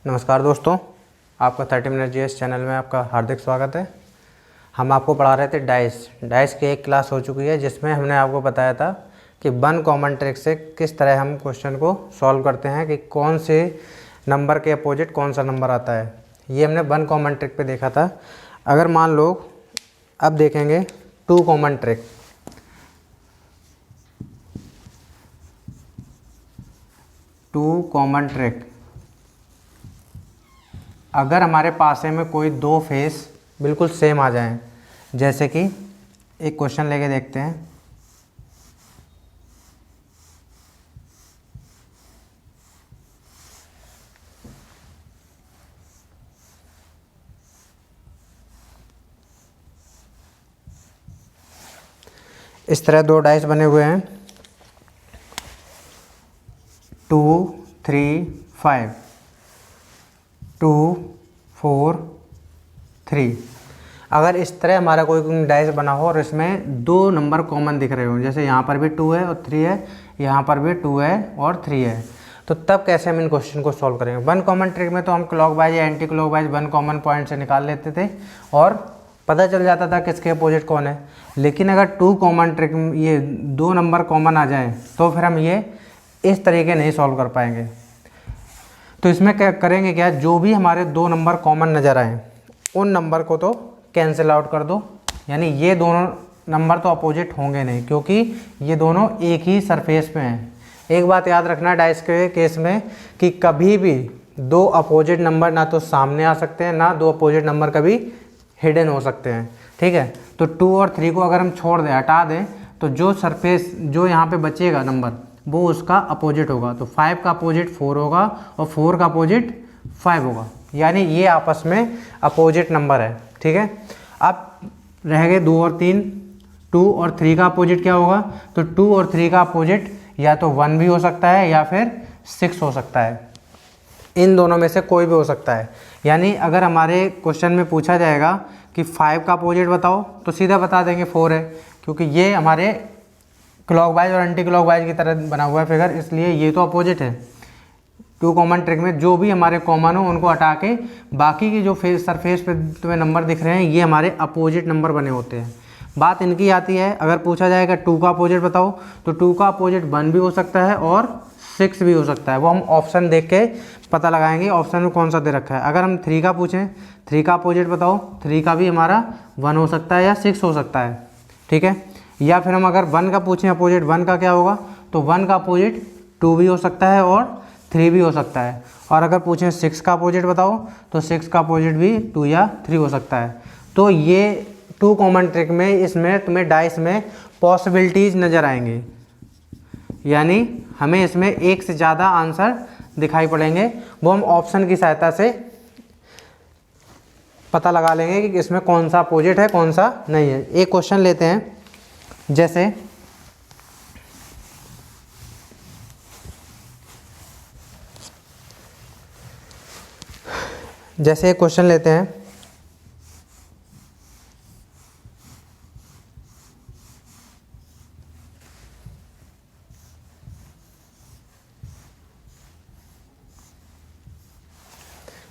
नमस्कार दोस्तों, आपका 30 मिनट जीएस चैनल में आपका हार्दिक स्वागत है। हम आपको पढ़ा रहे थे डाइस की एक क्लास हो चुकी है जिसमें हमने आपको बताया था कि वन कॉमन ट्रिक से किस तरह हम क्वेश्चन को सॉल्व करते हैं कि कौन से नंबर के अपोजिट कौन सा नंबर आता है। ये हमने वन कॉमन ट्रिक पे देखा था। अगर मान लो अब देखेंगे two common trick. Two common trick, अगर हमारे पास में कोई दो फेस बिल्कुल सेम आ जाएं, जैसे कि एक क्वेश्चन लेके देखते हैं। इस तरह दो डाइस बने हुए हैं 2, 3, 5, 2, 4, 3। अगर इस तरह हमारा कोई डाइस बना हो और इसमें दो नंबर कॉमन दिख रहे हो, जैसे यहाँ पर भी 2 है और 3 है, यहाँ पर भी 2 है और 3 है, तो तब कैसे हम इन क्वेश्चन को सॉल्व करेंगे। वन कॉमन ट्रिक में तो हम क्लॉकवाइज या anti clockwise one common point से निकाल लेते थे और पता चल जाता था किसके अपोजिट कौन है। लेकिन अगर टू कॉमन ट्रिक में ये दो नंबर कॉमन आ जाए तो फिर हम ये इस तरीके नहीं सॉल्व कर पाएंगे। तो इसमें क्या करेंगे, क्या जो भी हमारे दो नंबर कॉमन नज़र आए उन नंबर को तो कैंसिल आउट कर दो, यानी ये दोनों नंबर तो अपोजिट होंगे नहीं क्योंकि ये दोनों एक ही सरफेस पे हैं। एक बात याद रखना डाइस के केस में कि कभी भी दो अपोजिट नंबर ना तो सामने आ सकते हैं, ना दो अपोजिट नंबर कभी हिडन हो सकते हैं। ठीक है, तो 2 और 3 को अगर हम छोड़ दें, हटा दें, तो जो सरफेस जो यहाँ पे बचेगा नंबर वो उसका अपोजिट होगा। तो 5 का अपोजिट 4 होगा और 4 का अपोजिट 5 होगा, यानी ये आपस में अपोजिट नंबर है। ठीक है, अब रह गए 2 और 3। 2 और 3 का अपोजिट क्या होगा, तो 2 और 3 का अपोजिट या तो 1 भी हो सकता है या फिर 6 हो सकता है। इन दोनों में से कोई भी हो सकता है। यानी अगर हमारे क्वेश्चन में पूछा जाएगा कि 5 का अपोजिट बताओ तो सीधा बता देंगे 4 है, क्योंकि ये हमारे क्लॉकवाइज और एंटी क्लॉकवाइज की तरह बना हुआ है फिगर, इसलिए ये तो अपोजिट है। टू कॉमन ट्रिक में जो भी हमारे कॉमन हो उनको हटा के बाकी की जो सरफेस पे तुम्हें नंबर दिख रहे हैं ये हमारे अपोजिट नंबर बने होते हैं। बात इनकी आती है, अगर पूछा जाएगा 2 का अपोजिट बताओ तो 2 का अपोजिट 1 भी हो सकता है और 6 भी हो सकता है। वो हम ऑप्शन देख के पता लगाएंगे ऑप्शन में कौन सा दे रखा है। अगर हम 3 का पूछें, 3 का अपोजिट बताओ, 3 का भी हमारा 1 हो सकता है या 6 हो सकता है। ठीक है, या फिर हम अगर 1 का पूछें अपोजिट, 1 का क्या होगा, तो 1 का अपोजिट 2 भी हो सकता है और 3 भी हो सकता है। और अगर पूछें 6 का अपोजिट बताओ तो 6 का अपोजिट भी 2 या 3 हो सकता है। तो ये टू कॉमन ट्रिक में इसमें तुम्हें डाइस में पॉसिबिलिटीज़ नज़र आएंगी, यानी हमें इसमें एक से ज़्यादा आंसर दिखाई पड़ेंगे। वो हम ऑप्शन की सहायता से पता लगा लेंगे कि इसमें कौन सा अपोजिट है कौन सा नहीं है। एक क्वेश्चन लेते हैं, जैसे एक क्वेश्चन लेते हैं,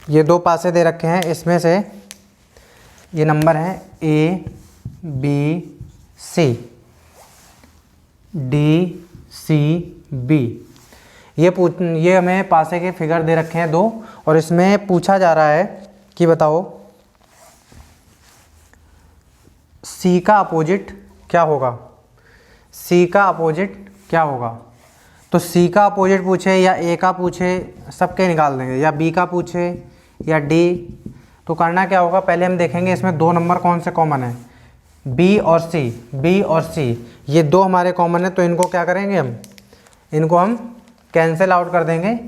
ये दो पासे दे रखे हैं, इसमें से ये नंबर है A, B, C, D, C, B। ये हमें पासे के फिगर दे रखे हैं दो, और इसमें पूछा जा रहा है कि बताओ C का अपोजिट क्या होगा। C का अपोजिट क्या होगा, तो C का अपोजिट पूछे या A का पूछे सबके निकाल देंगे, या B का पूछे या D। तो करना क्या होगा, पहले हम देखेंगे इसमें दो नंबर कौन से कॉमन है, B और C। B और C ये दो हमारे कॉमन है, तो इनको क्या करेंगे, इनको हम कैंसिल आउट कर देंगे।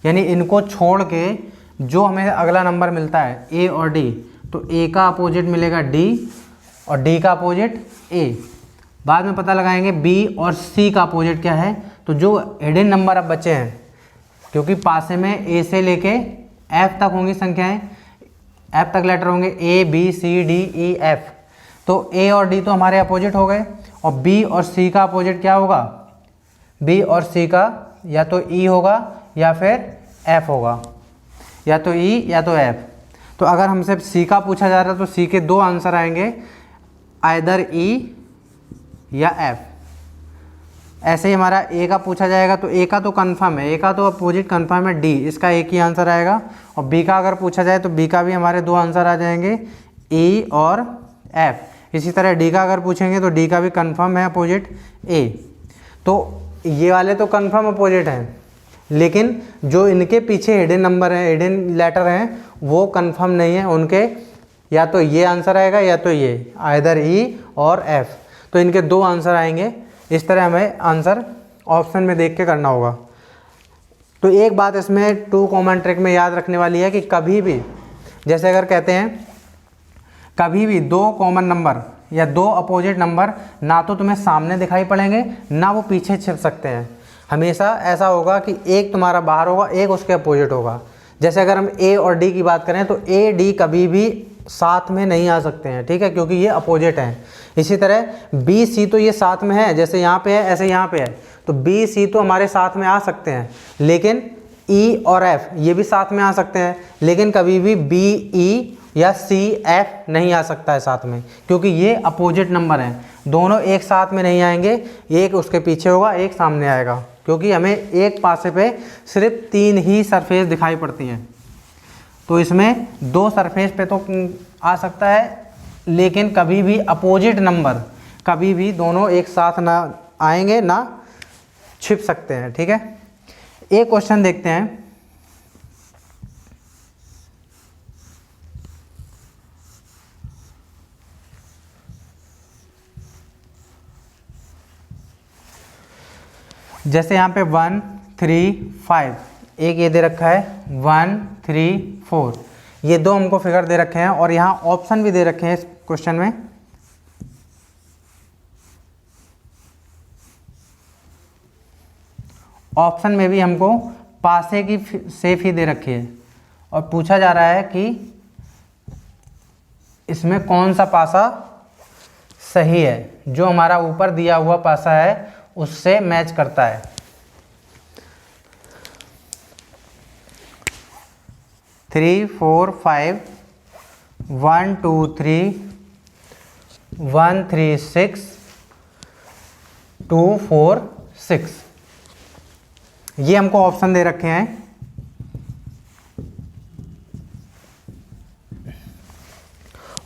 यानी इनको छोड़ के जो हमें अगला नंबर मिलता है A और D, तो A का अपोजिट मिलेगा D और D का अपोजिट A। बाद में पता लगाएंगे B और C का अपोजिट क्या है। तो जो हिडन नंबर अब बचे हैं, क्योंकि पासे में A से लेके F तक होंगी संख्याएं, F तक लेटर होंगे A, B, C, D, E, F, तो A और D तो हमारे अपोजिट हो गए। और B और C का अपोजिट क्या होगा, B और C का या तो E होगा या फिर F होगा। या तो ई या तो एफ। तो अगर हमसे सी का पूछा जा रहा है तो सी के दो आंसर आएंगे, आइदर ई या एफ। ऐसे ही हमारा ए का पूछा जाएगा तो ए का तो कंफर्म है, ए का तो अपोजिट कंफर्म है डी, इसका एक ही आंसर आएगा। और बी का अगर पूछा जाए तो बी का भी हमारे दो आंसर आ जाएंगे, ई और एफ। इसी तरह डी का अगर पूछेंगे तो डी का भी कंफर्म है अपोजिट ए। तो ये वाले तो कंफर्म अपोजिट हैं, लेकिन जो इनके पीछे हिडन नंबर हैं, हिडन लेटर हैं, वो कंफर्म नहीं है। उनके या तो ये आंसर आएगा या तो ये, आइदर ई और एफ। तो इनके दो आंसर आएंगे। इस तरह हमें आंसर ऑप्शन में देख के करना होगा। तो एक बात इसमें टू कॉमन ट्रिक में याद रखने वाली है कि कभी भी, जैसे अगर कहते हैं कभी भी दो कॉमन नंबर या दो अपोजिट नंबर ना तो तुम्हें सामने दिखाई पड़ेंगे ना वो पीछे छिप सकते हैं। हमेशा ऐसा होगा कि एक तुम्हारा बाहर होगा, एक उसके अपोजिट होगा। जैसे अगर हम ए और डी की बात करें तो ए डी कभी भी साथ में नहीं आ सकते हैं, ठीक है, क्योंकि ये अपोजिट हैं। इसी तरह बी सी तो ये साथ में है, जैसे यहाँ पे है ऐसे यहाँ पे है, तो बी सी तो हमारे साथ में आ सकते हैं, लेकिन ई और एफ ये भी साथ में आ सकते हैं, लेकिन कभी भी बी ई या सी एफ नहीं आ सकता है साथ में, क्योंकि ये अपोजिट नंबर हैं। दोनों एक साथ में नहीं आएंगे, एक उसके पीछे होगा, एक सामने आएगा, क्योंकि हमें एक पासे पे सिर्फ तीन ही सरफेस दिखाई पड़ती हैं। तो इसमें दो सरफेस पे तो आ सकता है, लेकिन कभी भी अपोजिट नंबर कभी भी दोनों एक साथ ना आएंगे ना छिप सकते हैं, ठीक है। एक क्वेश्चन देखते हैं। जैसे यहाँ पे 1 3 5, एक ये दे रखा है 1 3 4, ये दो हमको फिगर दे रखे हैं और यहाँ ऑप्शन भी दे रखे हैं इस क्वेश्चन में। ऑप्शन में भी हमको पासे की शेप ही दे रखी है और पूछा जा रहा है कि इसमें कौन सा पासा सही है, जो हमारा ऊपर दिया हुआ पासा है उससे मैच करता है। थ्री फोर फाइव 1 2 3 1 3 6 2 4 6, ये हमको ऑप्शन दे रखे हैं।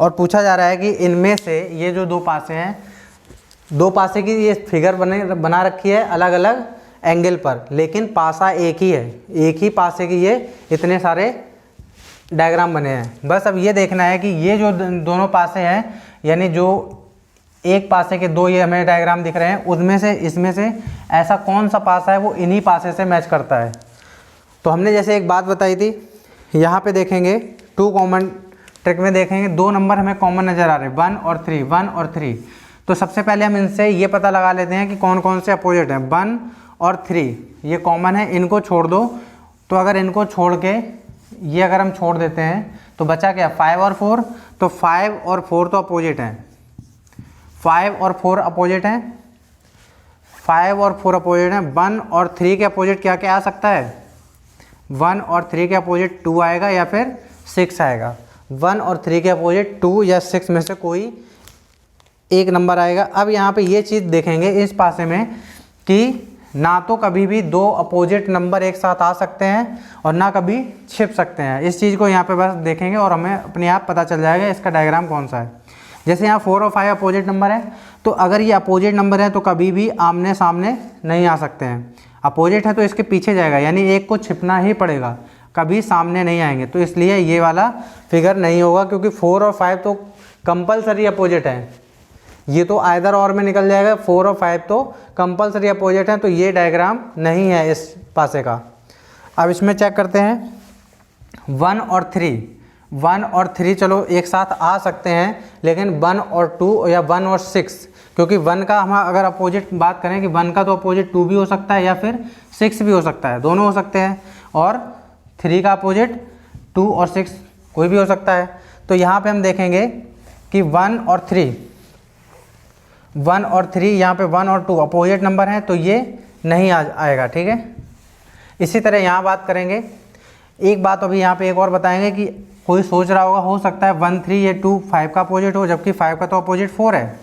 और पूछा जा रहा है कि इनमें से ये जो दो पासे हैं, दो पासे की ये फिगर बना रखी है अलग अलग एंगल पर, लेकिन पासा एक ही है, एक ही पासे की ये इतने सारे डायग्राम बने हैं। बस अब ये देखना है कि ये जो दोनों पासे हैं, यानी जो एक पासे के दो ये हमें डायग्राम दिख रहे हैं, उसमें से इसमें से ऐसा कौन सा पासा है वो इन्हीं पासे से मैच करता है। तो हमने जैसे एक बात बताई थी, यहाँ पे देखेंगे टू कॉमन ट्रिक में देखेंगे दो नंबर हमें कॉमन नज़र आ रहे हैं 1 और 3, 1 और 3। तो सबसे पहले हम इनसे ये पता लगा लेते हैं कि कौन कौन से अपोजिट हैं। 1 और 3 ये कॉमन है, इनको छोड़ दो। तो अगर इनको छोड़ के ये अगर हम छोड़ देते हैं तो बचा क्या, 5 और 4। तो 5 और 4 तो अपोजिट हैं, 5 और 4 अपोजिट हैं, 5 और 4 अपोजिट हैं। 1 और 3 के अपोजिट क्या क्या आ सकता है, 1 और 3 के अपोजिट 2 आएगा या फिर 6 आएगा। 1 और 3 के अपोजिट 2 या 6 में से कोई एक नंबर आएगा। अब यहाँ पे ये चीज़ देखेंगे इस पासे में कि ना तो कभी भी दो अपोजिट नंबर एक साथ आ सकते हैं और ना कभी छिप सकते हैं। इस चीज़ को यहाँ पे बस देखेंगे और हमें अपने आप पता चल जाएगा इसका डायग्राम कौन सा है। जैसे यहाँ 4 और 5 अपोजिट नंबर है, तो अगर ये अपोजिट नंबर है तो कभी भी आमने सामने नहीं आ सकते हैं। अपोजिट है तो इसके पीछे जाएगा, यानी एक को छिपना ही पड़ेगा, कभी सामने नहीं आएंगे। तो इसलिए ये वाला फिगर नहीं होगा, क्योंकि 4 और 5 तो कंपलसरी अपोजिट हैं, ये तो आइदर और में निकल जाएगा। 4 और 5 तो कंपलसरी अपोजिट हैं, तो ये डायग्राम नहीं है इस पासे का। अब इसमें चेक करते हैं 1 और 3, 1 और 3 चलो एक साथ आ सकते हैं, लेकिन 1 और 2 या 1 और 6, क्योंकि 1 का हम अगर अपोजिट बात करें कि 1 का तो अपोजिट 2 भी हो सकता है या फिर 6 भी हो सकता है, दोनों हो सकते हैं। और 3 का अपोजिट 2 और 6 कोई भी हो सकता है। तो यहाँ पे हम देखेंगे कि 1 और 3 यहाँ पे 1 और 2 अपोजिट नंबर हैं, तो ये नहीं आएगा, ठीक है। इसी तरह यहाँ बात करेंगे, एक बात अभी यहाँ पे एक और बताएंगे कि कोई सोच रहा होगा, हो सकता है 1 3 ये 2 5 का अपोजिट हो, जबकि 5 का तो अपोजिट 4 है।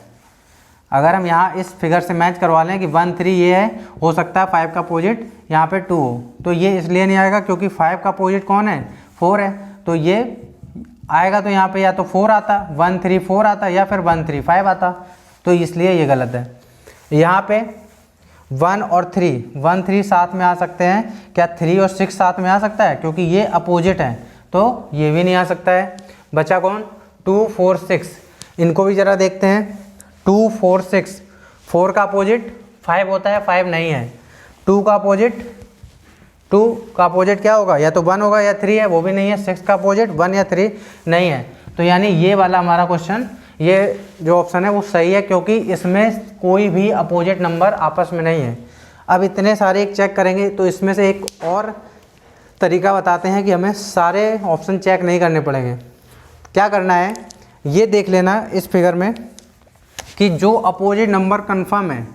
अगर हम यहाँ इस फिगर से मैच करवा लें कि 1 3 ये है, हो सकता है 5 का अपोजिट यहाँ पे 2 हो, तो ये इसलिए नहीं आएगा क्योंकि 5 का अपोजिट कौन है, 4 है। तो ये आएगा तो यहाँ पे या तो 4 आता, 1 3 4 आता, या फिर 1 3 5 आता, तो इसलिए ये गलत है। यहाँ पे 1 और 3 1 3 साथ में आ सकते हैं क्या, 3 और 6 साथ में आ सकता है, क्योंकि ये अपोजिट हैं, तो ये भी नहीं आ सकता है। बचा कौन, 2 4 6, इनको भी ज़रा देखते हैं। 2 4 6, 4 का अपोजिट 5 होता है, 5 नहीं है। 2 का अपोजिट क्या होगा, या तो 1 होगा या 3 है, वो भी नहीं है। 6 का अपोजिट 1 या 3 नहीं है। तो यानी ये वाला हमारा क्वेश्चन, ये जो ऑप्शन है वो सही है, क्योंकि इसमें कोई भी अपोजिट नंबर आपस में नहीं है। अब इतने सारे एक चेक करेंगे, तो इसमें से एक और तरीका बताते हैं कि हमें सारे ऑप्शन चेक नहीं करने पड़ेंगे। क्या करना है, ये देख लेना इस फिगर में कि जो अपोजिट नंबर कंफर्म है,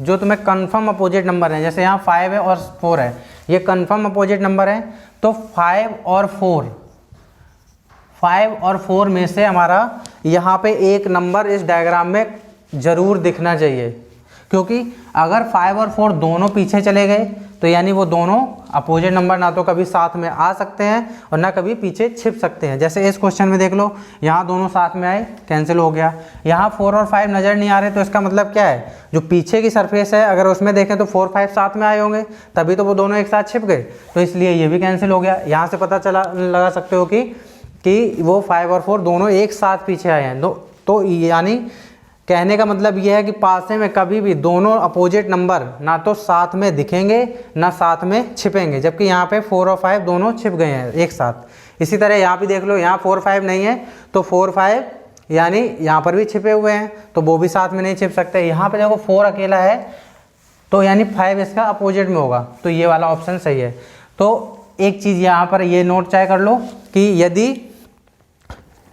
जो तुम्हें कंफर्म अपोजिट नंबर है, जैसे यहाँ 5 है और 4 है, ये कंफर्म अपोजिट नंबर है, तो 5 और 4 में से हमारा यहाँ पे एक नंबर इस डायग्राम में ज़रूर दिखना चाहिए, क्योंकि अगर 5 और 4 दोनों पीछे चले गए तो यानी वो दोनों अपोजिट नंबर ना तो कभी साथ में आ सकते हैं और ना कभी पीछे छिप सकते हैं। जैसे इस क्वेश्चन में देख लो, यहाँ दोनों साथ में आए, कैंसिल हो गया। यहाँ 4 और 5 नज़र नहीं आ रहे, तो इसका मतलब क्या है, जो पीछे की सरफेस है अगर उसमें देखें तो 4 5 साथ में आए होंगे, तभी तो वो दोनों एक साथ छिप गए, तो इसलिए ये भी कैंसिल हो गया। यहाँ से पता लगा सकते हो कि वो 5 और 4 दोनों एक साथ पीछे आए हैं। तो यानी कहने का मतलब ये है कि पासे में कभी भी दोनों अपोजिट नंबर ना तो साथ में दिखेंगे ना साथ में छिपेंगे, जबकि यहाँ पे 4 और 5 दोनों छिप गए हैं एक साथ। इसी तरह यहाँ भी देख लो, यहाँ 4 5 नहीं है, तो 4 5 यानी यहाँ पर भी छिपे हुए हैं, तो वो भी साथ में नहीं छिप सकते। यहाँ पे देखो 4 अकेला है, तो यानी 5 इसका अपोजिट में होगा, तो ये वाला ऑप्शन सही है। तो एक चीज़ यहाँ पर ये नोट चाहे कर लो कि यदि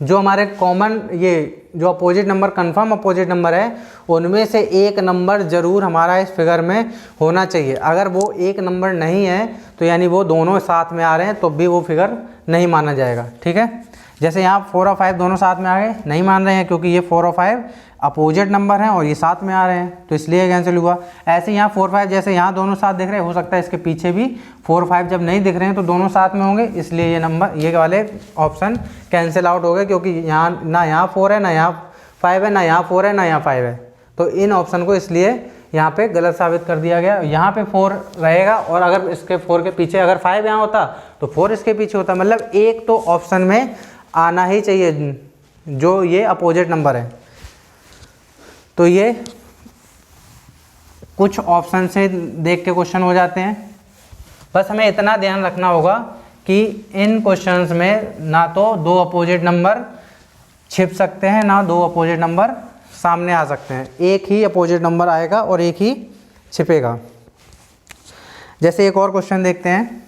जो हमारे कॉमन ये जो opposite number confirm opposite number है, उनमें से एक नंबर ज़रूर हमारा इस फिगर में होना चाहिए। अगर वो एक नंबर नहीं है तो यानी वो दोनों साथ में आ रहे हैं, तो भी वो फिगर नहीं माना जाएगा। ठीक है, जैसे यहाँ 4 और 5 दोनों साथ में आ गए, नहीं मान रहे हैं क्योंकि ये 4 और 5 अपोजिट नंबर हैं और ये साथ में आ रहे हैं, तो इसलिए कैंसिल हुआ। ऐसे यहाँ 4 5 जैसे यहाँ दोनों साथ दिख रहे हैं, हो सकता है इसके पीछे भी 4 5 जब नहीं दिख रहे हैं तो दोनों साथ में होंगे, इसलिए ये नंबर ये वाले ऑप्शन कैंसिल आउट हो गए, क्योंकि यहाँ ना यहाँ 4 है ना यहाँ 5 है, ना यहाँ 4 है ना यहाँ 5 है, तो इन ऑप्शन को इसलिए यहाँ पे गलत साबित कर दिया गया। यहाँ पे 4 रहेगा और अगर इसके 4 के पीछे अगर 5 यहाँ होता तो 4 इसके पीछे होता, मतलब एक तो ऑप्शन में आना ही चाहिए जो ये अपोजिट नंबर है। तो ये कुछ ऑप्शन से देख के क्वेश्चन हो जाते हैं। बस हमें इतना ध्यान रखना होगा कि इन क्वेश्चंस में ना तो 2 अपोजिट नंबर छिप सकते हैं, ना 2 अपोजिट नंबर सामने आ सकते हैं, एक ही अपोजिट नंबर आएगा और एक ही छिपेगा। जैसे एक और क्वेश्चन देखते हैं।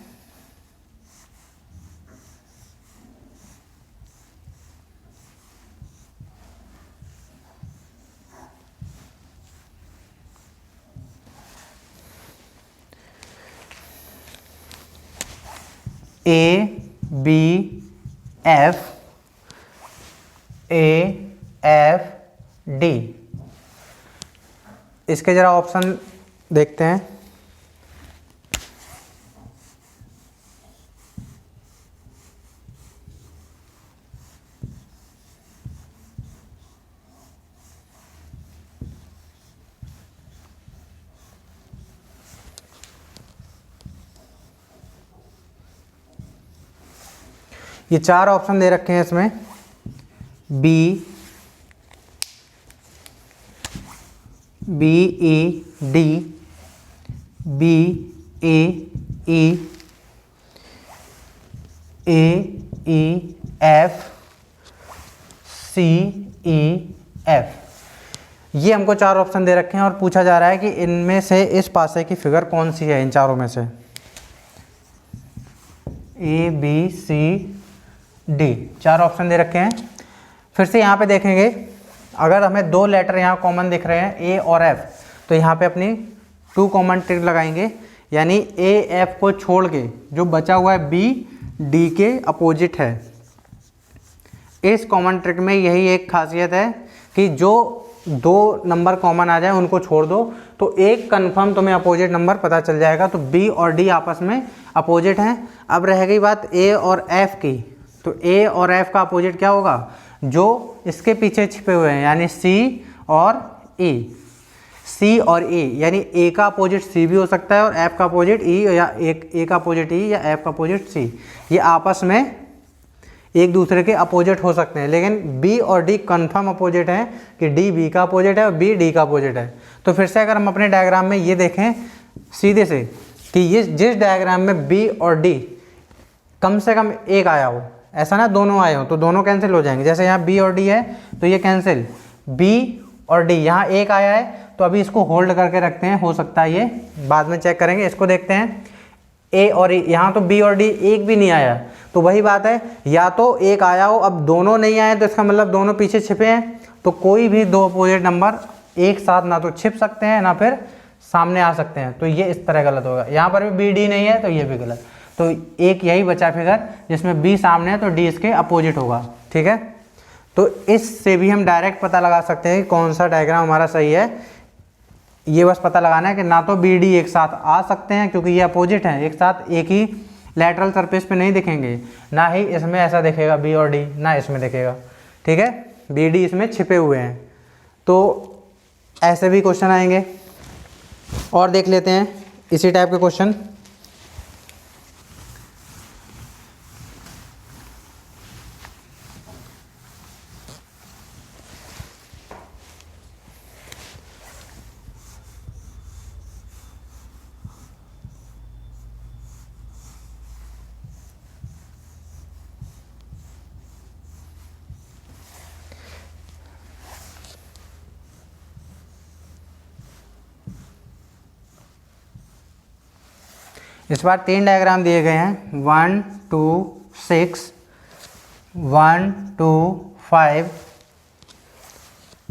ABFD, इसके जरा ऑप्शन देखते हैं। ये 4 ऑप्शन दे रखे हैं इसमें, BED, BAE, AEF, CEF, ये हमको 4 ऑप्शन दे रखे हैं और पूछा जा रहा है कि इनमें से इस पासे की फिगर कौन सी है इन चारों में से। ABCD 4 ऑप्शन दे रखे हैं। फिर से यहाँ पे देखेंगे, अगर हमें 2 लेटर यहाँ कॉमन दिख रहे हैं A और F, तो यहाँ पे अपनी 2 कॉमन टिक लगाएंगे, यानी AF को छोड़ के जो बचा हुआ है B डी के अपोजिट है। इस कॉमन ट्रिक में यही एक खासियत है कि जो दो नंबर कॉमन आ जाए उनको छोड़ दो तो एक कंफर्म तुम्हें अपोजिट नंबर पता चल जाएगा। तो बी और डी आपस में अपोजिट हैं। अब रह गई बात ए और एफ की, तो ए और एफ का अपोजिट क्या होगा? जो इसके पीछे छिपे हुए हैं, यानी सी और ई। सी और ई यानी ए का अपोजिट सी भी हो सकता है और एफ का अपोजिट ई, या ए का अपोजिट ई या एफ का अपोजिट सी, ये आपस में एक दूसरे के अपोजिट हो सकते हैं। लेकिन बी और डी कंफर्म अपोजिट हैं कि डी बी का अपोजिट है और बी डी का अपोजिट है। तो फिर से अगर हम अपने डायग्राम में ये देखें सीधे से कि ये जिस डायग्राम में बी और डी कम से कम एक आया हो, ऐसा ना दोनों आए हो, तो दोनों कैंसिल हो जाएंगे। जैसे यहाँ बी और डी है तो ये कैंसिल, बी और डी यहाँ एक आया है तो अभी इसको होल्ड करके रखते हैं, हो सकता है ये बाद में चेक करेंगे। इसको देखते हैं ए और ई, यहाँ तो बी और डी एक भी नहीं आया, तो वही बात है, या तो एक आया हो, अब दोनों नहीं आए तो इसका मतलब दोनों पीछे छिपे हैं। तो कोई भी दो अपोजिट नंबर एक साथ ना तो छिप सकते हैं ना फिर सामने आ सकते हैं, तो ये इस तरह गलत होगा। यहाँ पर भी बी डी नहीं है तो ये भी गलत। तो एक यही बचा फिगर जिसमें बी सामने है तो डी इसके अपोजिट होगा। ठीक है, तो इससे भी हम डायरेक्ट पता लगा सकते हैं कि कौन सा डायग्राम हमारा सही है। ये बस पता लगाना है कि ना तो बी डी एक साथ आ सकते हैं क्योंकि ये अपोजिट हैं, एक साथ एक ही लैटरल सरफेस पे नहीं दिखेंगे, ना ही इसमें ऐसा दिखेगा बी और डी, ना इसमें दिखेगा। ठीक है, बी डी इसमें छिपे हुए हैं। तो ऐसे भी क्वेश्चन आएंगे और देख लेते हैं इसी टाइप के क्वेश्चन। इस बार 3 डायग्राम दिए गए हैं, 1 2 6, 1 2 5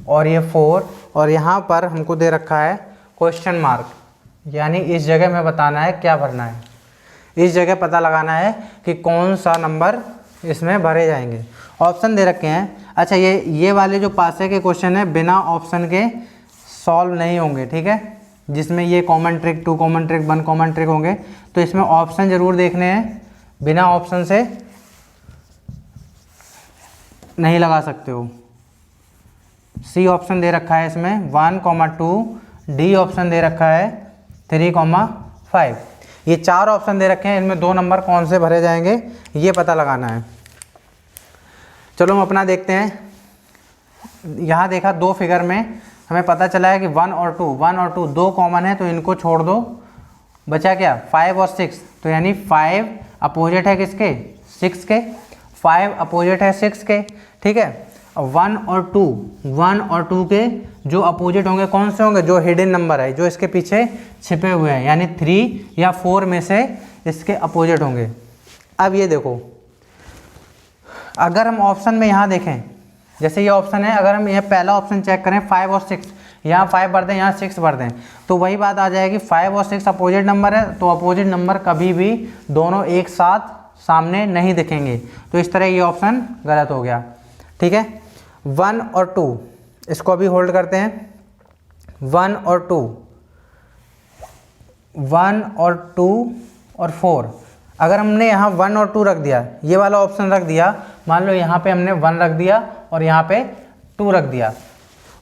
और ये 4, और यहाँ पर हमको दे रखा है क्वेश्चन मार्क, यानी इस जगह में बताना है क्या भरना है। इस जगह पता लगाना है कि कौन सा नंबर इसमें भरे जाएंगे। ऑप्शन दे रखे हैं। अच्छा, ये वाले जो पासे के क्वेश्चन है बिना ऑप्शन के सॉल्व नहीं होंगे। ठीक है, जिसमें ये common trick, 2 common trick, 1 common trick होंगे, तो इसमें ऑप्शन ज़रूर देखने हैं, बिना ऑप्शन से नहीं लगा सकते हो। सी ऑप्शन दे रखा है इसमें 1,2, डी ऑप्शन दे रखा है 3,5। ये 4 ऑप्शन दे रखे हैं, इनमें 2 नंबर कौन से भरे जाएंगे ये पता लगाना है। चलो हम अपना देखते हैं। यहाँ देखा 2 फिगर में हमें पता चला है कि 1 और 2 दो कॉमन है तो इनको छोड़ दो, बचा क्या 5 और 6, तो यानी 5 अपोजिट है किसके 6 के, 5 अपोजिट है 6 के। ठीक है, 1 और 2 के जो अपोजिट होंगे कौन से होंगे, जो हिडन नंबर है, जो इसके पीछे छिपे हुए हैं, यानी 3 या 4 में से इसके अपोजिट होंगे। अब ये देखो, अगर हम ऑप्शन में यहाँ देखें, जैसे ये ऑप्शन है, अगर हम ये पहला ऑप्शन चेक करें 5 और 6, यहाँ 5 भर दें, यहाँ 6 भर दें, तो वही बात आ जाएगी 5 और 6 अपोजिट नंबर है, तो अपोजिट नंबर कभी भी दोनों एक साथ सामने नहीं दिखेंगे, तो इस तरह ये ऑप्शन गलत हो गया। ठीक है, 1 और 2 इसको अभी होल्ड करते हैं। 1 और 2, 1 और 2 और 4, अगर हमने यहाँ 1 और 2 रख दिया, ये वाला ऑप्शन रख दिया, मान लो यहाँ पे हमने 1 रख दिया और यहाँ पे 2 रख दिया,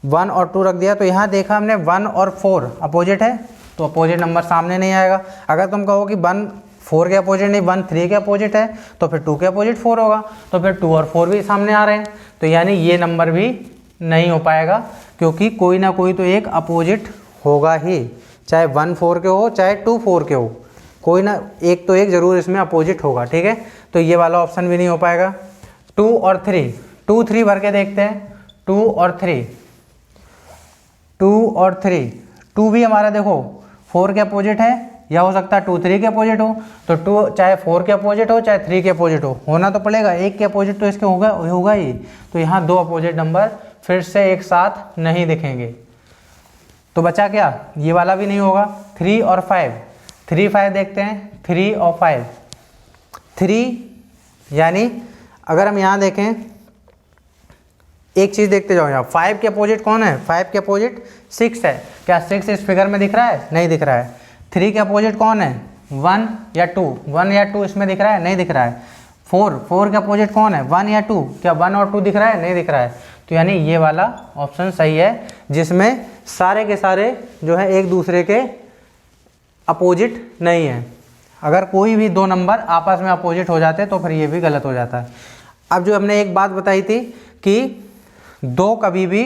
1 और 2 रख दिया, तो यहाँ देखा हमने 1 और 4 अपोजिट है, तो अपोजिट नंबर सामने नहीं आएगा। अगर तुम कहो कि 1 4 के अपोजिट नहीं, 1 3 के अपोजिट है, तो फिर 2 के अपोजिट 4 होगा, तो फिर 2 और 4 भी सामने आ रहे हैं, तो यानी ये नंबर भी नहीं हो पाएगा, क्योंकि कोई ना कोई तो एक अपोजिट होगा ही, चाहे 1 4 के हो चाहे 2 4 के हो, कोई ना एक तो एक ज़रूर इसमें अपोजिट होगा। ठीक है, तो ये वाला ऑप्शन भी नहीं हो पाएगा। 2 और 3, 2 3 भर के देखते हैं। 2 और 3, 2 और 3, 2 भी हमारा देखो 4 के अपोजिट है, या हो सकता है 2 3 के अपोजिट हो, तो 2 चाहे 4 के अपोजिट हो चाहे 3 के अपोजिट हो, होना तो पड़ेगा, एक के अपोजिट तो इसके होगा ही, तो यहाँ 2 अपोजिट नंबर फिर से एक साथ नहीं दिखेंगे, तो बचा क्या, ये वाला भी नहीं होगा। 3 और 5, 3 5 देखते हैं, 3 और 5, 3, यानी अगर हम यहाँ देखें, एक चीज़ देखते जाओ यहाँ, 5 के अपोजिट कौन है? 5 के अपोजिट 6 है। क्या 6 इस फिगर में दिख रहा है? नहीं दिख रहा है। 3 के अपोजिट कौन है? 1 या 2? 1 या 2 इसमें दिख रहा है? नहीं दिख रहा है। 4 के अपोजिट कौन है? 1 या 2? क्या 1 और 2 दिख रहा है? नहीं दिख रहा है। तो यानी ये वाला ऑप्शन सही है, जिसमें सारे के सारे जो है एक दूसरे के अपोजिट नहीं है। अगर कोई भी दो नंबर आपस में अपोजिट हो जाते तो फिर ये भी गलत हो जाता है। अब जो हमने एक बात बताई थी कि दो कभी भी,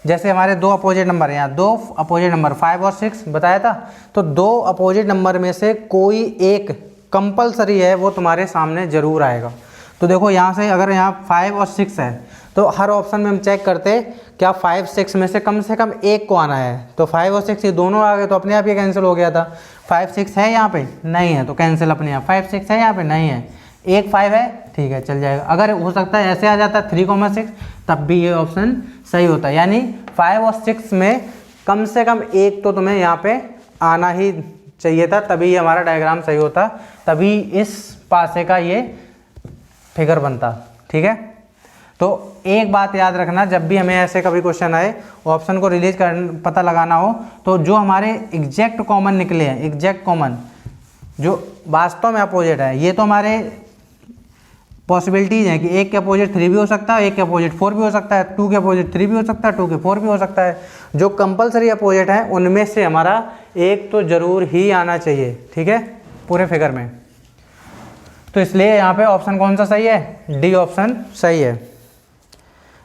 जैसे हमारे दो अपोजिट नंबर हैं, यहाँ दो अपोजिट नंबर 5 और 6 बताया था, तो दो अपोजिट नंबर में से कोई एक कंपलसरी है, वो तुम्हारे सामने ज़रूर आएगा। तो देखो यहाँ से अगर यहाँ 5 और 6 है तो हर ऑप्शन में हम चेक करते क्या 5 6 में से कम एक को आना है। तो 5 और 6 ये दोनों आ गए तो अपने आप ये कैंसिल हो गया था। 5 6 है यहाँ पे? नहीं है, तो कैंसिल अपने आप। 5 6 है यहाँ पे? नहीं है। एक 5 है, ठीक है, चल जाएगा। अगर हो सकता है ऐसे आ जाता 3,6 तब भी ये ऑप्शन सही होता है। यानी 5 और 6 में कम से कम एक तो तुम्हें यहाँ पे आना ही चाहिए था, तभी हमारा डायग्राम सही होता, तभी इस पासे का ये फिगर बनता। ठीक है, तो एक बात याद रखना, जब भी हमें ऐसे कभी क्वेश्चन आए, ऑप्शन को रिलीज कर पता लगाना हो, तो जो हमारे एग्जैक्ट कॉमन निकले हैं, एग्जैक्ट कॉमन जो वास्तव में अपोजिट है, ये तो हमारे पॉसिबिलिटीज़ हैं कि एक के अपोजिट 3 भी हो सकता है, एक के अपोजिट 4 भी हो सकता है, 2 के अपोजिट 3 भी हो सकता है, 2 के 4 भी हो सकता है। जो कंपलसरी अपोजिट है उनमें से हमारा एक तो ज़रूर ही आना चाहिए। ठीक है, पूरे फिगर में। तो इसलिए यहाँ पे ऑप्शन कौन सा सही है? डी ऑप्शन सही है।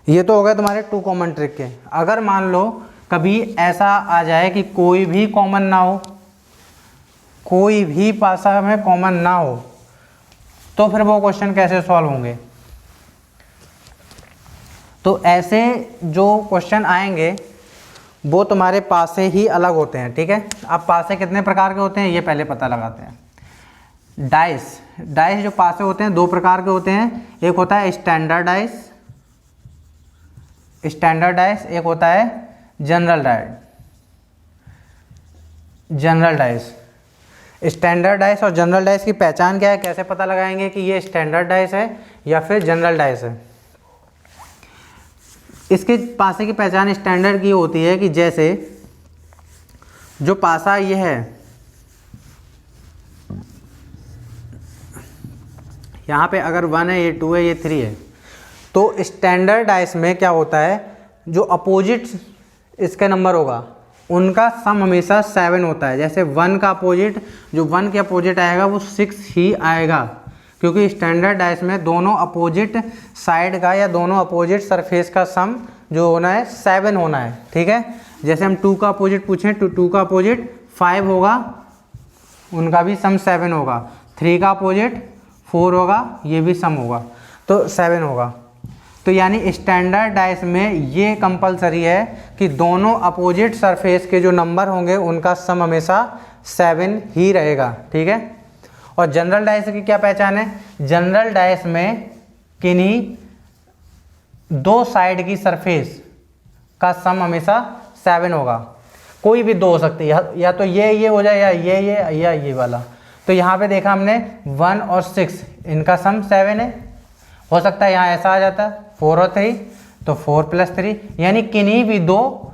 ये तो हो गए तुम्हारे 2 कॉमन ट्रिक के। अगर मान लो कभी ऐसा आ जाए कि कोई भी कॉमन ना हो, कोई भी पासा में कॉमन ना हो, तो फिर वो क्वेश्चन कैसे सॉल्व होंगे? तो ऐसे जो क्वेश्चन आएंगे वो तुम्हारे पासे ही अलग होते हैं। ठीक है, अब पासे कितने प्रकार के होते हैं ये पहले पता लगाते हैं। डाइस जो पासे होते हैं 2 प्रकार के होते हैं। एक होता है स्टैंडर्ड डाइस, एक होता है जनरल डाइस। स्टैंडर्ड डाइस और जनरल डाइस की पहचान क्या है? कैसे पता लगाएंगे कि ये स्टैंडर्ड डाइस है या फिर जनरल डाइस है? इसके पासे की पहचान स्टैंडर्ड की होती है कि जैसे जो पासा ये है, यहाँ पे अगर 1 है, ये 2 है, ये 3 है, तो स्टैंडर्ड डाइस में क्या होता है, जो अपोजिट इसके नंबर होगा उनका सम हमेशा 7 होता है। जैसे 1 का अपोजिट, जो 1 के अपोजिट आएगा वो 6 ही आएगा, क्योंकि स्टैंडर्ड डाइस में दोनों अपोजिट साइड का या दोनों अपोजिट सरफेस का सम जो होना है 7 होना है। ठीक है, जैसे हम 2 का अपोजिट पूछें तो 2 का अपोजिट 5 होगा, उनका भी सम 7 होगा। 3 का अपोजिट 4 होगा, ये भी सम होगा, तो 7 होगा। तो यानी स्टैंडर्ड डाइस में ये कंपलसरी है कि दोनों अपोजिट सरफेस के जो नंबर होंगे उनका सम हमेशा 7 ही रहेगा। ठीक है, और जनरल डाइस की क्या पहचान है? जनरल डाइस में किन्हीं 2 साइड की सरफेस का सम हमेशा 7 होगा। कोई भी 2 हो सकती है, या तो ये हो जाए, या ये वाला। तो यहाँ पे देखा हमने 1 और 6 इनका सम 7 है। हो सकता है यहाँ ऐसा आ जाता 4 और 3, तो 4 + 3, यानी किन्हीं भी 2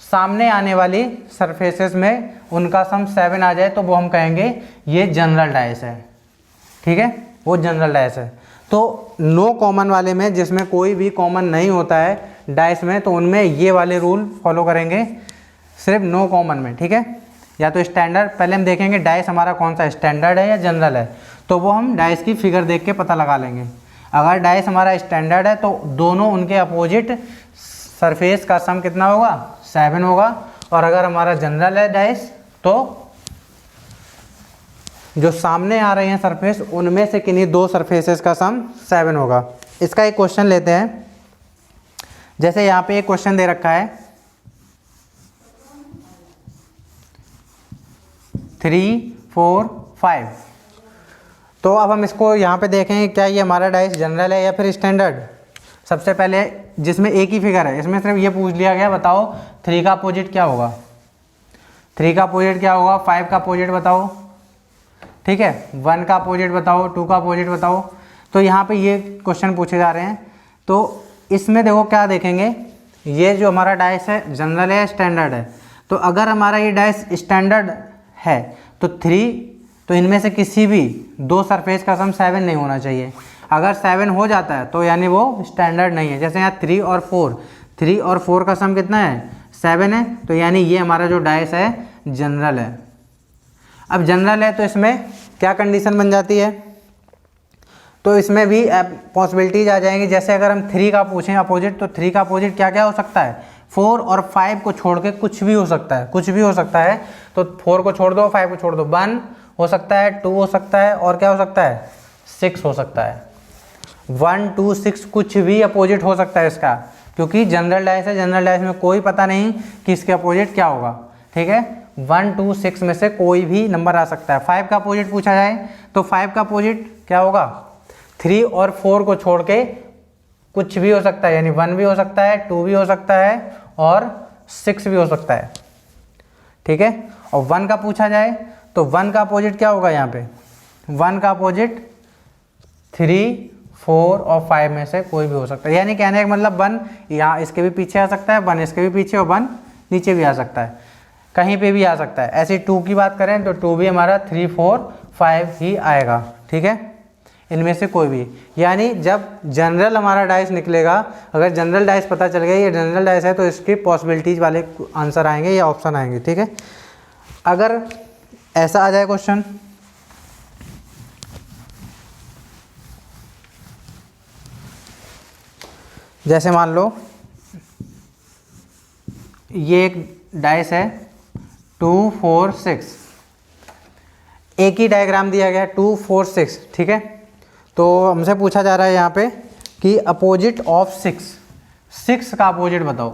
सामने आने वाली सरफेसेस में उनका सम 7 आ जाए तो वो हम कहेंगे ये जनरल डाइस है। ठीक है, वो जनरल डाइस है। तो नो कॉमन वाले में, जिसमें कोई भी कॉमन नहीं होता है डाइस में, तो उनमें ये वाले रूल फॉलो करेंगे, सिर्फ नो कॉमन में। ठीक है, या तो स्टैंडर्ड, पहले हम देखेंगे डाइस हमारा कौन सा स्टैंडर्ड है या जनरल है, तो वो हम डाइस की फिगर देख के पता लगा लेंगे। अगर डाइस हमारा स्टैंडर्ड है तो दोनों उनके अपोजिट सरफेस का सम कितना होगा? 7 होगा। और अगर हमारा जनरल है डाइस तो जो सामने आ रहे हैं सरफेस उनमें से किन्हीं 2 सरफेसेस का सम 7 होगा। इसका एक क्वेश्चन लेते हैं। जैसे यहाँ पे एक क्वेश्चन दे रखा है 3 4 5, तो अब हम इसको यहाँ पे देखें क्या ये हमारा डाइस जनरल है या फिर स्टैंडर्ड। सबसे पहले जिसमें एक ही फिगर है, इसमें सिर्फ ये पूछ लिया गया बताओ 3 का अपोजिट क्या होगा, 3 का अपोजिट क्या होगा, 5 का अपोजिट बताओ, ठीक है, 1 का अपोजिट बताओ, 2 का अपोजिट बताओ। तो यहाँ पे ये क्वेश्चन पूछे जा रहे हैं। तो इसमें देखो क्या देखेंगे, ये जो हमारा डाइस है जनरल है, स्टैंडर्ड है। तो अगर हमारा ये डाइस स्टैंडर्ड है तो 3, तो इनमें से किसी भी 2 सरफेस का सम 7 नहीं होना चाहिए। अगर 7 हो जाता है तो यानी वो स्टैंडर्ड नहीं है। जैसे यहाँ 3 और 4, 3 और 4 का सम कितना है, 7 है, तो यानी ये हमारा जो डाइस है जनरल है। अब जनरल है तो इसमें क्या कंडीशन बन जाती है, तो इसमें भी पॉसिबिलिटीज आ जाएंगी। जैसे अगर हम 3 का पूछें अपोजिट, तो 3 का अपोजिट क्या क्या हो सकता है, 4 और 5 को छोड़ के कुछ भी हो सकता है, कुछ भी हो सकता है। तो 4 को छोड़ दो, 5 को छोड़ दो, 1 हो सकता है, 2 हो सकता है, और क्या हो सकता है, 6 हो सकता है। 1, 2, 6 कुछ भी अपोजिट हो सकता है इसका, क्योंकि जनरल डाइस है। जनरल डाइस में कोई पता नहीं कि इसके अपोजिट क्या होगा, ठीक है। 1, 2, 6 में से कोई भी नंबर आ सकता है। 5 का अपोजिट पूछा जाए तो 5 का अपोजिट क्या होगा, 3 और 4 को छोड़ के कुछ भी हो सकता है, यानी 1 भी हो सकता है, 2 भी हो सकता है, और 6 भी हो सकता है, ठीक है। और 1 का पूछा जाए तो 1 का अपोजिट क्या होगा, यहाँ पे 1 का अपोजिट 3, 4 और 5 में से कोई भी हो सकता है। यानी कहने का मतलब 1 यहाँ इसके भी पीछे आ सकता है, 1 इसके भी पीछे, और 1 नीचे भी आ सकता है, कहीं पे भी आ सकता है। ऐसे 2 की बात करें तो 2 भी हमारा 3, 4, 5 ही आएगा, ठीक है, इनमें से कोई भी। यानी जब जनरल हमारा डाइस निकलेगा, अगर जनरल डाइस पता चल गया ये जनरल डाइस है, तो इसकी पॉसिबिलिटीज वाले आंसर आएंगे या ऑप्शन आएंगे, ठीक है। अगर ऐसा आ जाए क्वेश्चन, जैसे मान लो ये एक डाइस है 2, 4, 6, एक ही डायग्राम दिया गया 2, 4, 6, ठीक है। तो हमसे पूछा जा रहा है यहाँ पे कि अपोजिट ऑफ 6 का अपोजिट बताओ।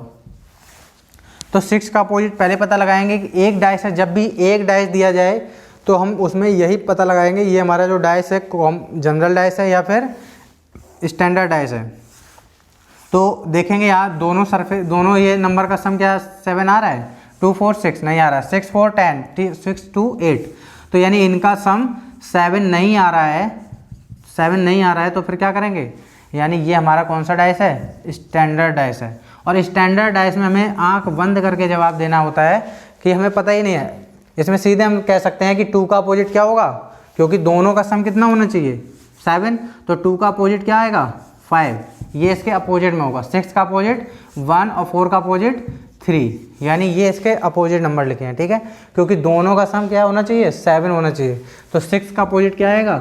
तो 6 का अपोजिट पहले पता लगाएंगे कि एक डाइस है, जब भी एक डाइस दिया जाए तो हम उसमें यही पता लगाएंगे ये हमारा जो डाइस है जनरल डाइस है या फिर स्टैंडर्ड डाइस है। तो देखेंगे यहाँ दोनों सरफेस, दोनों ये नंबर का सम क्या 7 आ रहा है, 2, 4, 6 नहीं आ रहा है, 6, 4, 10, 6, 2, 8, तो यानी इनका सम 7 नहीं आ रहा है, 7 नहीं आ रहा है। तो फिर क्या करेंगे, यानी ये हमारा कौन सा डाइस है, स्टैंडर्ड डाइस है। और स्टैंडर्ड डाइस में हमें आंख बंद करके जवाब देना होता है कि हमें पता ही नहीं है। इसमें सीधे हम कह सकते हैं कि 2 का अपोजिट क्या होगा, क्योंकि दोनों का सम कितना होना चाहिए 7, तो 2 का अपोजिट क्या आएगा 5, ये इसके अपोजिट में होगा। 6 का अपोजिट 1 और 4 का अपोजिट 3, यानी ये इसके अपोजिट नंबर लिखे हैं, ठीक है, क्योंकि दोनों का सम क्या होना चाहिए 7 होना चाहिए। तो 6 का अपोजिट क्या आएगा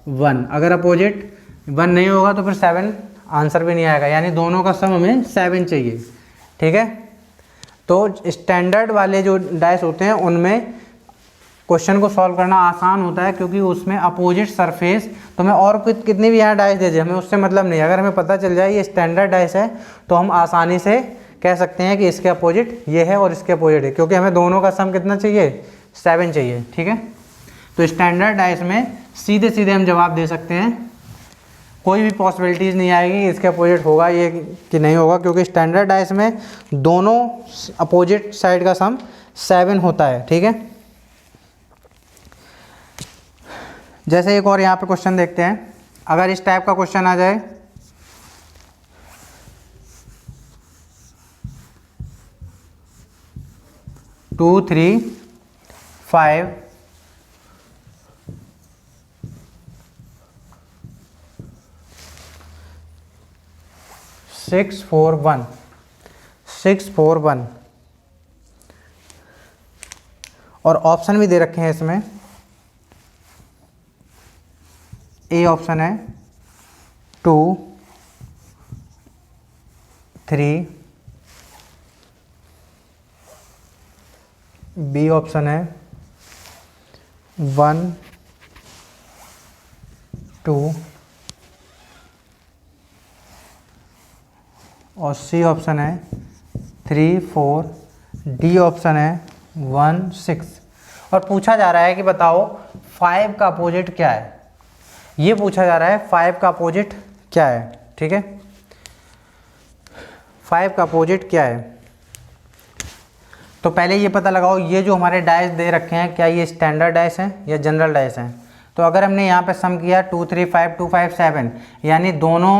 1, अगर अपोजिट 1 नहीं होगा तो फिर 7 आंसर भी नहीं आएगा, यानी दोनों का सम हमें 7 चाहिए, ठीक है। तो स्टैंडर्ड वाले जो डाइस होते हैं उनमें क्वेश्चन को सॉल्व करना आसान होता है, क्योंकि उसमें अपोजिट सरफेस, तो हमें और कितनी भी यहाँ डाइस दे दे हमें उससे मतलब नहीं। अगर हमें पता चल जाए ये स्टैंडर्ड डाइस है तो हम आसानी से कह सकते हैं कि इसके अपोजिट ये है और इसके अपोजिट है, क्योंकि हमें दोनों का सम कितना चाहिए 7 चाहिए, ठीक है। तो स्टैंडर्ड डाइस में सीधे सीधे हम जवाब दे सकते हैं, कोई भी पॉसिबिलिटीज़ नहीं आएगी इसके अपोजिट होगा ये कि नहीं होगा, क्योंकि स्टैंडर्ड डाइस में दोनों अपोजिट साइड का सम 7 होता है, ठीक है। जैसे एक और यहाँ पे क्वेश्चन देखते हैं, अगर इस टाइप का क्वेश्चन आ जाए, टू, 3, 5, 6, 4, 1, 6, 4, 1, और ऑप्शन भी दे रखे हैं इसमें। ए ऑप्शन है 2, 3, बी ऑप्शन है 1, 2, और सी ऑप्शन है 3, 4, डी ऑप्शन है 1, 6। और पूछा जा रहा है कि बताओ 5 का अपोजिट क्या है, ये पूछा जा रहा है 5 का अपोजिट क्या है, ठीक है। 5 का अपोजिट क्या है, तो पहले ये पता लगाओ, ये जो हमारे डाइस दे रखे हैं क्या ये स्टैंडर्ड डाइस हैं या जनरल डाइस हैं। तो अगर हमने यहाँ पे सम किया 2 3 5 2 5 7, यानी दोनों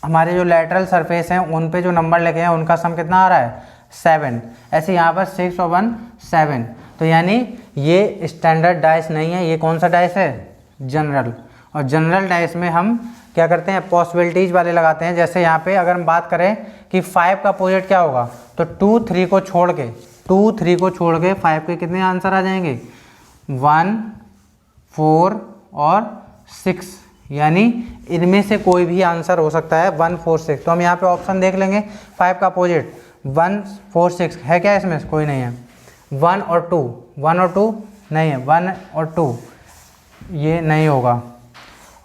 हमारे जो लैटरल सरफेस हैं उन पे जो नंबर लिखे हैं उनका सम कितना आ रहा है 7। ऐसे यहाँ पर 6 और 1 7, तो यानी ये स्टैंडर्ड डाइस नहीं है, ये कौन सा डाइस है जनरल। और जनरल डाइस में हम क्या करते हैं पॉसिबिलिटीज़ वाले लगाते हैं। जैसे यहाँ पे अगर हम बात करें कि 5 का अपोजिट क्या होगा, तो 2 3 को छोड़ के 5 के कितने आंसर आ जाएंगे 1 4 और 6, यानी इनमें से कोई भी आंसर हो सकता है 1 4 6। तो हम यहाँ पे ऑप्शन देख लेंगे 5 का अपोजिट 1 4 6 है क्या, इसमें कोई नहीं है। 1 और 2 नहीं है, 1 और 2 ये नहीं होगा,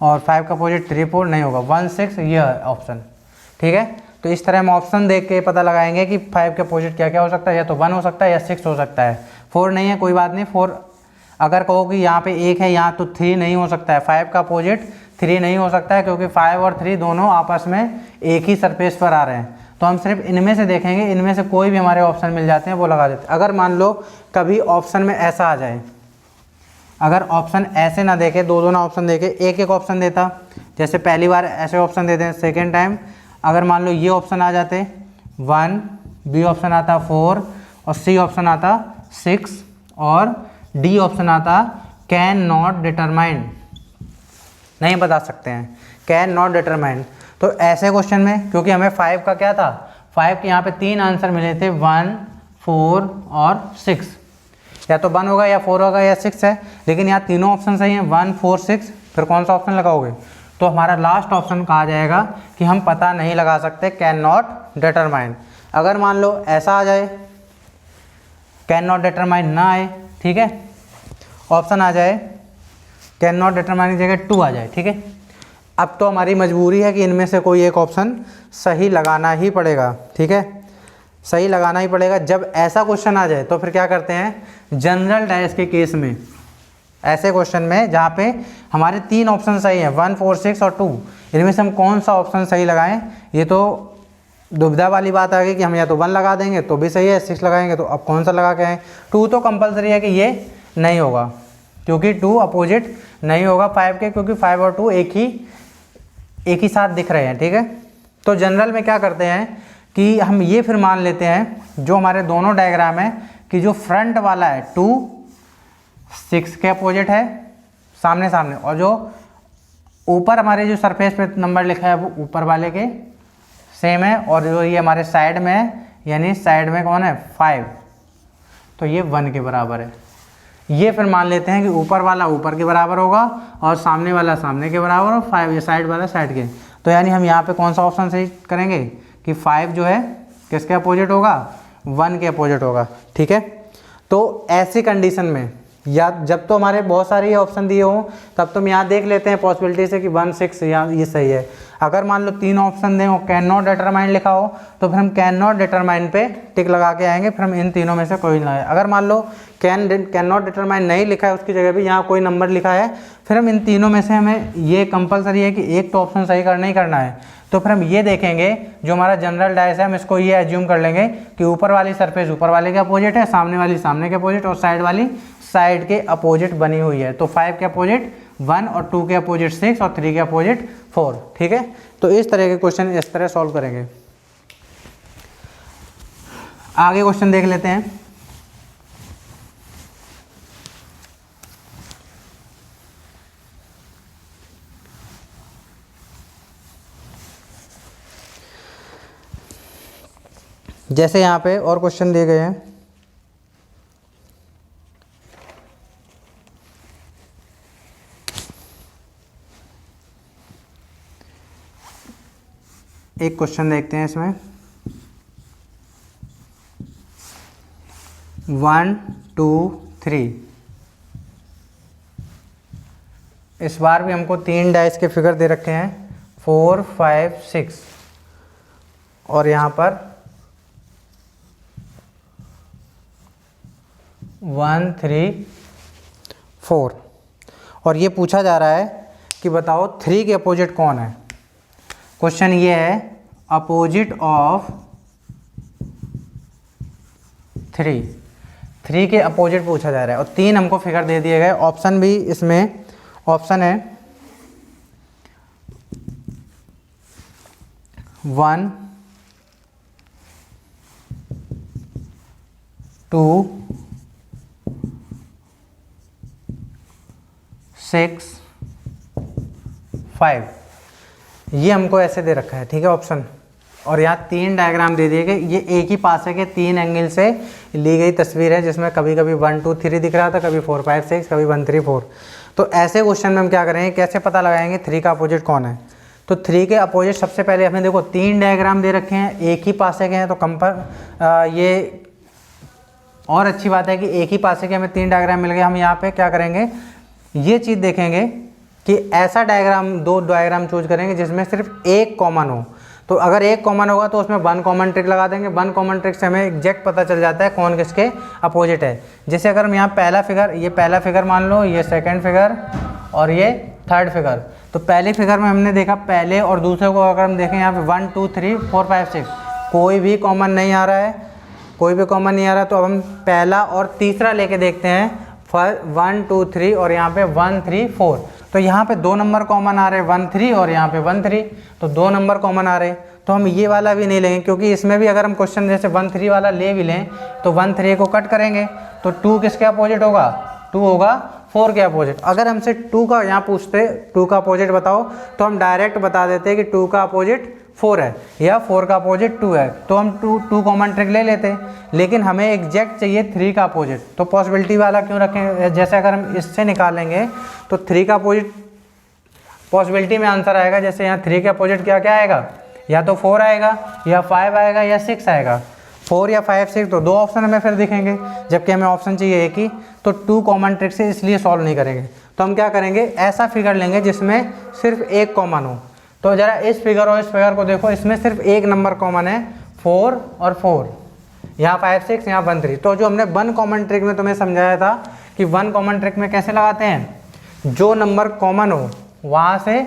और 5 का अपोजिट 3 4 नहीं होगा, 1 6 ये ऑप्शन। ठीक है, तो इस तरह हम ऑप्शन देख के पता लगाएंगे कि 5 के अपोजिट क्या क्या हो सकता है, या तो 1 हो सकता है या 6 हो सकता है। 4 नहीं है, कोई बात नहीं, 4 अगर कहो कि यहाँ पे 1 है यहाँ, तो 3 नहीं हो सकता है। 5 का अपोजिट 3 नहीं हो सकता है, क्योंकि 5 और 3 दोनों आपस में एक ही सरफेस पर आ रहे हैं। तो हम सिर्फ इनमें से देखेंगे, इनमें से कोई भी हमारे ऑप्शन मिल जाते हैं वो लगा देते हैं। अगर मान लो कभी ऑप्शन में ऐसा आ जाए, अगर ऑप्शन ऐसे ना देखे, दो ना ऑप्शन देखे, एक एक ऑप्शन देता, जैसे पहली बार ऐसे ऑप्शन देते हैं, सेकेंड टाइम अगर मान लो ये ऑप्शन आ जाते 1, बी ऑप्शन आता 4 और सी ऑप्शन आता 6 और डी ऑप्शन आता कैन नॉट डिटरमाइन, नहीं बता सकते हैं, कैन नॉट डिटरमाइन। तो ऐसे क्वेश्चन में क्योंकि हमें 5 का क्या था, 5 के यहाँ पे 3 आंसर मिले थे 1 4 और 6, या तो 1 होगा या 4 होगा या 6 है, लेकिन यहाँ तीनों ऑप्शन सही हैं 1 4 6, फिर कौन सा ऑप्शन लगाओगे। तो हमारा लास्ट ऑप्शन कहा जाएगा कि हम पता नहीं लगा सकते, कैन नॉट डिटरमाइन। अगर मान लो ऐसा आ जाए कैन नॉट डिटरमाइन ना आए, ठीक है, ऑप्शन आ जाए कैन नॉट डिटरमाइन की जगह 2 आ जाए, ठीक है, अब तो हमारी मजबूरी है कि इनमें से कोई एक ऑप्शन सही लगाना ही पड़ेगा। ठीक है, सही लगाना ही पड़ेगा। जब ऐसा क्वेश्चन आ जाए तो फिर क्या करते हैं, जनरल डाइस के केस में, ऐसे क्वेश्चन में जहाँ पे हमारे 3 ऑप्शन सही हैं 1 4 6 और 2, इनमें से हम कौन सा ऑप्शन सही लगाएं, ये तो दुविधा वाली बात आ गई कि हम या तो 1 लगा देंगे तो भी सही है, 6 लगाएंगे तो अब कौन सा लगा के आएँ। 2 तो कंपलसरी है कि ये नहीं होगा, क्योंकि 2 अपोजिट नहीं होगा 5 के, क्योंकि 5 और 2 एक ही साथ दिख रहे हैं। ठीक है, तो जनरल में क्या करते हैं कि हम ये फिर मान लेते हैं जो हमारे दोनों डायग्राम है कि जो फ्रंट वाला है 2 6 के अपोजिट है सामने सामने, और जो ऊपर हमारे जो सरफेस पे नंबर लिखा है वो ऊपर वाले के सेम है, और जो ये हमारे साइड में है, यानी साइड में कौन है 5, तो ये 1 के बराबर है। ये फिर मान लेते हैं कि ऊपर वाला ऊपर के बराबर होगा और सामने वाला सामने के बराबर, और 5 ये साइड वाला साइड के। तो यानी हम यहाँ पे कौन सा ऑप्शन सही करेंगे कि 5 जो है किसके अपोजिट होगा, 1 के अपोजिट होगा। ठीक है, तो ऐसी कंडीशन में या जब तो हमारे बहुत सारे ऑप्शन दिए हों तब तो हम यहाँ देख लेते हैं पॉसिबिलिटी से कि 1 6 या ये सही है। अगर मान लो 3 ऑप्शन दें और कैन नॉट डिटरमाइन लिखा हो तो फिर हम कैन नॉट डिटरमाइन पे टिक लगा के आएंगे, फिर हम इन तीनों में से कोई ना है। अगर मान लो कैन नॉट डिटरमाइन नहीं लिखा है, उसकी जगह भी यहाँ कोई नंबर लिखा है, फिर हम इन तीनों में से हमें ये कंपलसरी है कि एक तो ऑप्शन सही करना ही करना है। तो फिर हम ये देखेंगे जो हमारा जनरल डाइस है हम इसको ये एज्यूम कर लेंगे कि ऊपर वाली सरफेस ऊपर वाले के अपोजिट है, सामने वाली सामने के अपोजिट, और साइड वाली साइड के अपोजिट बनी हुई है। तो 5 के अपोजिट 1 और 2 के अपोजिट 6 और 3 के अपोजिट 4। ठीक है, तो इस तरह के क्वेश्चन इस तरह सॉल्व करेंगे। आगे क्वेश्चन देख लेते हैं। जैसे यहाँ पे और क्वेश्चन दिए गए हैं, एक क्वेश्चन देखते हैं इसमें 1 2 3। इस बार भी हमको 3 डाइस के फिगर दे रखे हैं 4 5 6, और यहाँ पर 1 3 4, और ये पूछा जा रहा है कि बताओ 3 के अपोजिट कौन है। क्वेश्चन ये है अपोजिट ऑफ 3। 3 के अपोजिट पूछा जा रहा है और 3 हमको फिगर दे दिए गए। ऑप्शन भी इसमें ऑप्शन है 1 2 6 5, ये हमको ऐसे दे रखा है, ठीक है ऑप्शन। और यहाँ 3 डायग्राम दे दिए गए। ये एक ही पासे के 3 एंगल से ली गई तस्वीर है, जिसमें कभी कभी 1 2 3 दिख रहा था, कभी 4 5 6, कभी 1 3 4। तो ऐसे क्वेश्चन में हम क्या करेंगे, कैसे पता लगाएंगे 3 का अपोजिट कौन है। तो 3 के अपोजिट सबसे पहले हमें देखो 3 डायग्राम दे रखे हैं, एक ही पासे के हैं, तो ये और अच्छी बात है कि एक ही पासे के हमें 3 डायग्राम मिल गए। हम यहाँ पे क्या करेंगे, ये चीज़ देखेंगे कि ऐसा डायग्राम, 2 डायग्राम चूज करेंगे जिसमें सिर्फ एक कॉमन हो। तो अगर एक कॉमन होगा तो उसमें 1 कॉमन ट्रिक लगा देंगे। 1 कॉमन ट्रिक से हमें एग्जैक्ट पता चल जाता है कौन किसके अपोजिट है। जैसे अगर हम यहाँ पहला फिगर, ये पहला फिगर मान लो, ये सेकंड फिगर और ये थर्ड फिगर। तो पहले फिगर में हमने देखा पहले और दूसरे को अगर हम देखें यहाँ पे 1 2 3 4 5 6 कोई भी कॉमन नहीं आ रहा है, कोई भी कॉमन नहीं आ रहा। तो अब हम पहला और तीसरा लेके देखते हैं, 1 2 3 और यहाँ पे 1 3 4। तो यहाँ पे 2 नंबर कॉमन आ रहे हैं, 1 3 और यहाँ पे 1 3, तो 2 नंबर कॉमन आ रहे हैं। तो हम ये वाला भी नहीं लेंगे, क्योंकि इसमें भी अगर हम क्वेश्चन जैसे 1 3 वाला ले भी लें तो 1 3 को कट करेंगे तो 2 किसके अपोजिट होगा, 2 होगा 4 के अपोजिट। अगर हमसे 2 का यहाँ पूछते 2 का अपोजिट बताओ, तो हम डायरेक्ट बता देते कि 2 का अपोजिट 4 है या 4 का अपोजिट 2 है, तो हम 2 कॉमन ट्रिक ले लेते। लेकिन हमें एग्जैक्ट चाहिए 3 का अपोजिट, तो पॉसिबिलिटी वाला क्यों रखें। जैसे अगर हम इससे निकालेंगे तो 3 का अपोजिट पॉसिबिलिटी में आंसर आएगा। जैसे यहाँ 3 के अपोजिट क्या क्या आएगा, या तो 4 आएगा या 5 आएगा या 6 आएगा। 4 या 5 6, तो 2 ऑप्शन हमें फिर दिखेंगे, जबकि हमें ऑप्शन चाहिए एक ही। तो 2 कॉमन ट्रिक से इसलिए सॉल्व नहीं करेंगे। तो हम क्या करेंगे, ऐसा फिगर लेंगे जिसमें सिर्फ एक कॉमन हो। तो ज़रा इस फिगर और इस फिगर को देखो, इसमें सिर्फ एक नंबर कॉमन है, 4 और 4, यहाँ 5 6, यहाँ 1 3। तो जो हमने 1 कॉमन ट्रिक में तुम्हें समझाया था कि 1 कॉमन ट्रिक में कैसे लगाते हैं, जो नंबर कॉमन हो वहाँ से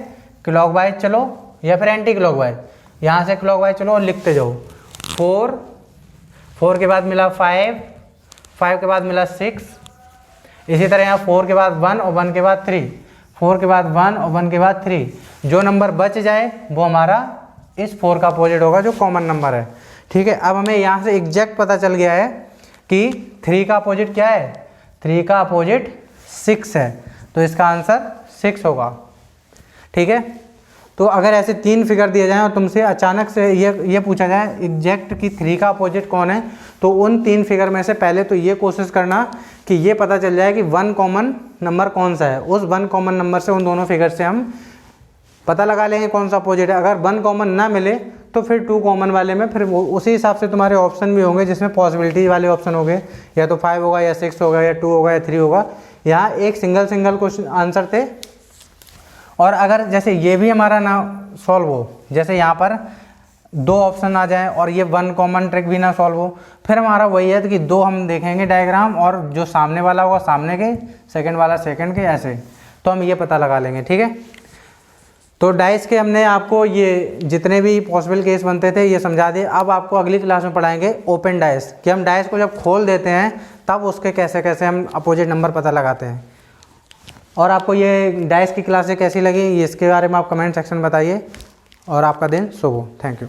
क्लॉकवाइज चलो या फिर एंटी क्लॉकवाइज, यहाँ से क्लॉकवाइज चलो और लिखते जाओ। 4 के बाद मिला 5 के बाद मिला 6, इसी तरह यहाँ 4 के बाद 1 और 1 के बाद 3, 4 के बाद 1 और 1 के बाद 3। जो नंबर बच जाए वो हमारा इस 4 का अपोजिट होगा, जो कॉमन नंबर है। ठीक है, अब हमें यहाँ से एग्जैक्ट पता चल गया है कि 3 का अपोजिट क्या है, 3 का अपोजिट 6 है, तो इसका आंसर 6 होगा। ठीक है, तो अगर ऐसे 3 फिगर दिए जाएं और तुमसे अचानक से ये पूछा जाए एग्जैक्ट कि 3 का अपोजिट कौन है, तो उन 3 फिगर में से पहले तो ये कोशिश करना कि ये पता चल जाए कि 1 कॉमन नंबर कौन सा है। उस 1 कॉमन नंबर से उन दोनों फिगर से हम पता लगा लेंगे कौन सा अपोजिट है। अगर 1 कॉमन ना मिले तो फिर 2 कॉमन वाले में फिर उसी हिसाब से तुम्हारे ऑप्शन भी होंगे, जिसमें पॉसिबिलिटी वाले ऑप्शन होंगे, या तो 5 होगा या 6 होगा या 2 होगा या 3 होगा। यहाँ एक सिंगल क्वेश्चन आंसर थे। और अगर जैसे ये भी हमारा ना सॉल्व हो, जैसे यहाँ पर 2 ऑप्शन आ जाए और ये 1 कॉमन ट्रिक भी ना सॉल्व हो, फिर हमारा वही है कि 2 हम देखेंगे डायग्राम, और जो सामने वाला होगा सामने के, सेकंड वाला सेकंड के, ऐसे तो हम ये पता लगा लेंगे। ठीक है, तो डाइस के हमने आपको ये जितने भी पॉसिबल केस बनते थे ये समझा दिए। अब आपको अगली क्लास में पढ़ाएंगे ओपन डाइस, कि हम डाइस को जब खोल देते हैं तब उसके कैसे कैसे हम अपोजिट नंबर पता लगाते हैं। और आपको ये डाइस की क्लासें कैसी लगी, इसके बारे में आप कमेंट सेक्शन में बताइए। और आपका दिन शुभ हो। Thank you.